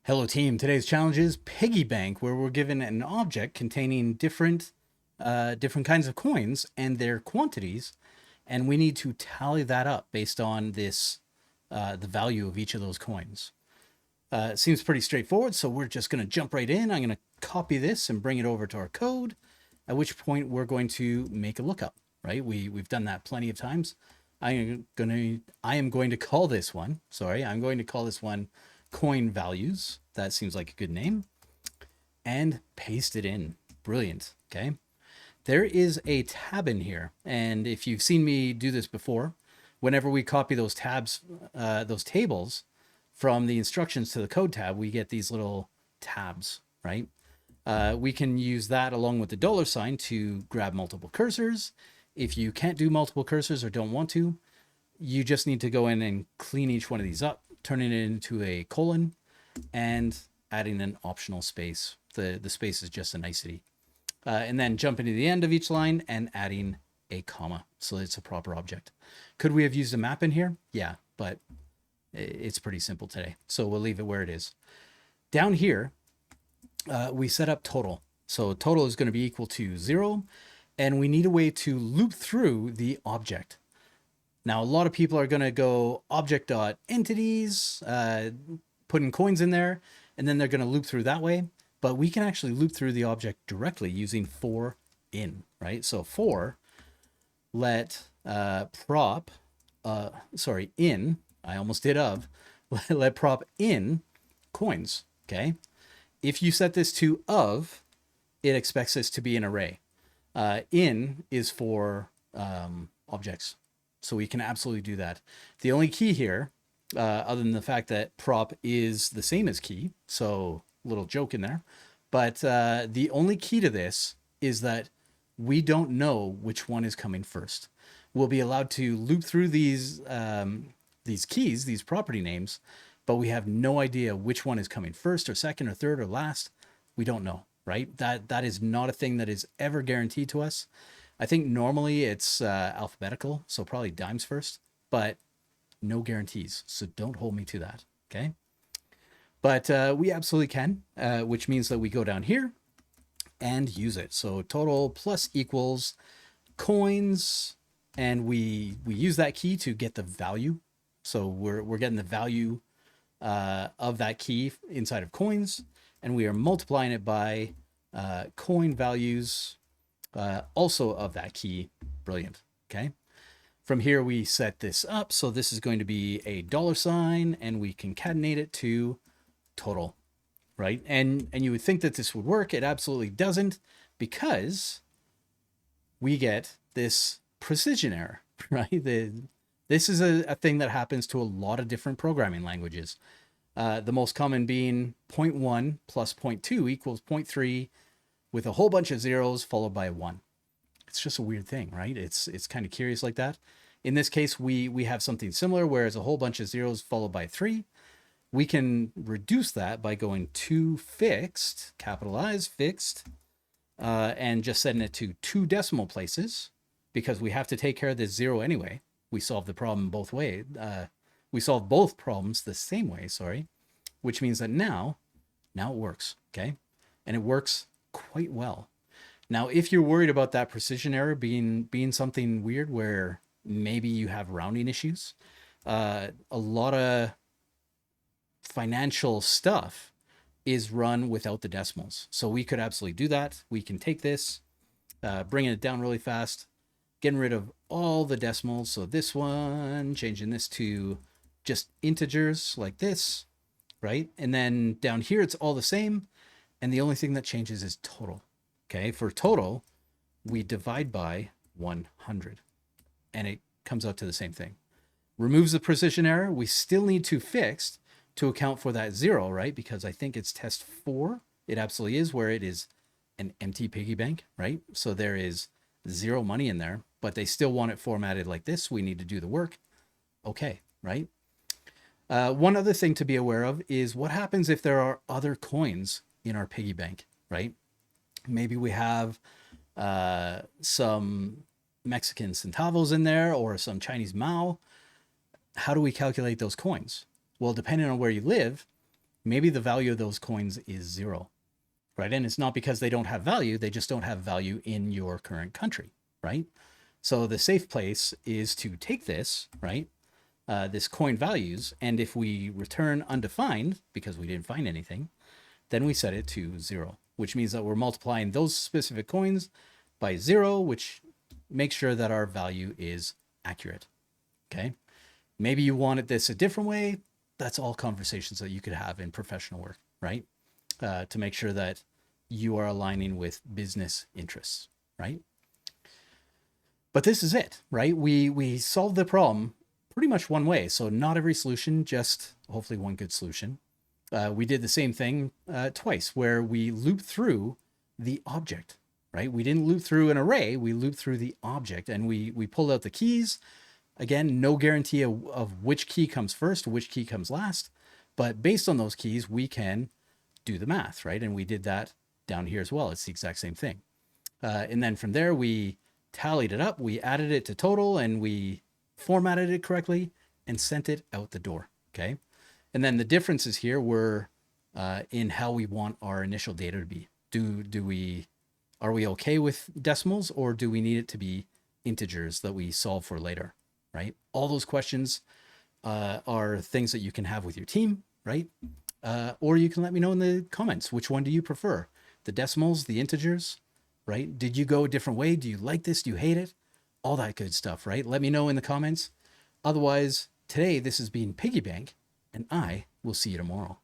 Hello team, today's challenge is Piggy Bank, where we're given an object containing different kinds of coins and their quantities, and we need to tally that up based on the value of each of those coins. It seems pretty straightforward, so we're just going to jump right in. I'm going to copy this and bring it over to our code, at which point we're going to make a lookup, right? We've done that plenty of times. I'm going to call this one, coin values. That seems like a good name. And paste it in. Brilliant. Okay. There is a tab in here. And if you've seen me do this before, whenever we copy those those tables from the instructions to the code tab, we get these little tabs, right? We can use that along with the $sign to grab multiple cursors. If you can't do multiple cursors or don't want to, you just need to go in and clean each one of these up, turning it into a colon and adding an optional space. The space is just a nicety. And then jumping to the end of each line and adding a comma so it's a proper object. Could we have used a map in here? Yeah, but it's pretty simple today. So we'll leave it where it is. Down here, we set up total. So total is going to be equal to 0, and we need a way to loop through the object. Now, a lot of people are going to go object.entities, putting coins in there, and then they're going to loop through that way. But we can actually loop through the object directly using for in, right? So for let prop, in, I almost did of, let prop in coins, okay? If you set this to of, it expects this to be an array. In is for objects. So we can absolutely do that. The only key here, other than the fact that prop is the same as key, so little joke in there, but the only key to this is that we don't know which one is coming first. We'll be allowed to loop through these keys, these property names, but we have no idea which one is coming first or second or third or last. We don't know, right? That is not a thing that is ever guaranteed to us. I think normally it's alphabetical, so probably dimes first, but no guarantees. So don't hold me to that, okay? But we absolutely can, which means that we go down here and use it. So total plus equals coins, and we use that key to get the value. So we're getting the value of that key inside of coins, and we are multiplying it by coin values also of that key. Brilliant. Okay. From here, we set this up. So this is going to be a $sign, and we concatenate it to total, right? And you would think that this would work. It absolutely doesn't, because we get this precision error, right? This is a thing that happens to a lot of different programming languages. The most common being 0.1 plus 0.2 equals 0.3 with a whole bunch of zeros followed by a 1. It's just a weird thing, right? It's kind of curious like that. In this case, we have something similar, whereas a whole bunch of zeros followed by 3. We can reduce that by going to fixed, capitalize fixed, and just setting it to 2 decimal places, because we have to take care of this 0 anyway. We solve the problem both ways. We solve both problems the same way, which means that now it works, okay? And it works quite well. Now, if you're worried about that precision error being something weird where maybe you have rounding issues, a lot of financial stuff is run without the decimals. So we could absolutely do that. We can take this, bringing it down really fast, getting rid of all the decimals. So this one, changing this to just integers like this, right? And then down here, it's all the same. And the only thing that changes is total. Okay, for total, we divide by 100, and it comes out to the same thing. Removes the precision error. We still need to fixed to account for that 0, right? Because I think it's test 4. It absolutely is, where it is an empty piggy bank, right? So there is 0 money in there, but they still want it formatted like this. We need to do the work. Okay, right? One other thing to be aware of is what happens if there are other coins in our piggy bank, right? Maybe we have some Mexican centavos in there or some Chinese Mao. How do we calculate those coins? Well, depending on where you live, maybe the value of those coins is 0, right? And it's not because they don't have value, they just don't have value in your current country, right? So the safe place is to take this, right? This coin values, and if we return undefined because we didn't find anything, then we set it to 0, which means that we're multiplying those specific coins by 0, which makes sure that our value is accurate. Okay. Maybe you wanted this a different way. That's all conversations that you could have in professional work, right? To make sure that you are aligning with business interests, right? But this is it, right? We solved the problem pretty much one way. So not every solution, just hopefully one good solution. We did the same thing twice, where we looped through the object, right? We didn't loop through an array, we looped through the object, and we pulled out the keys. Again, no guarantee of which key comes first, which key comes last, but based on those keys, we can do the math, right? And we did that down here as well. It's the exact same thing. And then from there, we tallied it up, we added it to total, and we formatted it correctly and sent it out the door, okay? And then the differences here were in how we want our initial data to be. Are we okay with decimals, or do we need it to be integers that we solve for later, right? All those questions are things that you can have with your team, right? Or you can let me know in the comments, which one do you prefer? The decimals, the integers, right? Did you go a different way? Do you like this? Do you hate it? All that good stuff, right? Let me know in the comments. Otherwise, today this has been Piggy Bank, and I will see you tomorrow.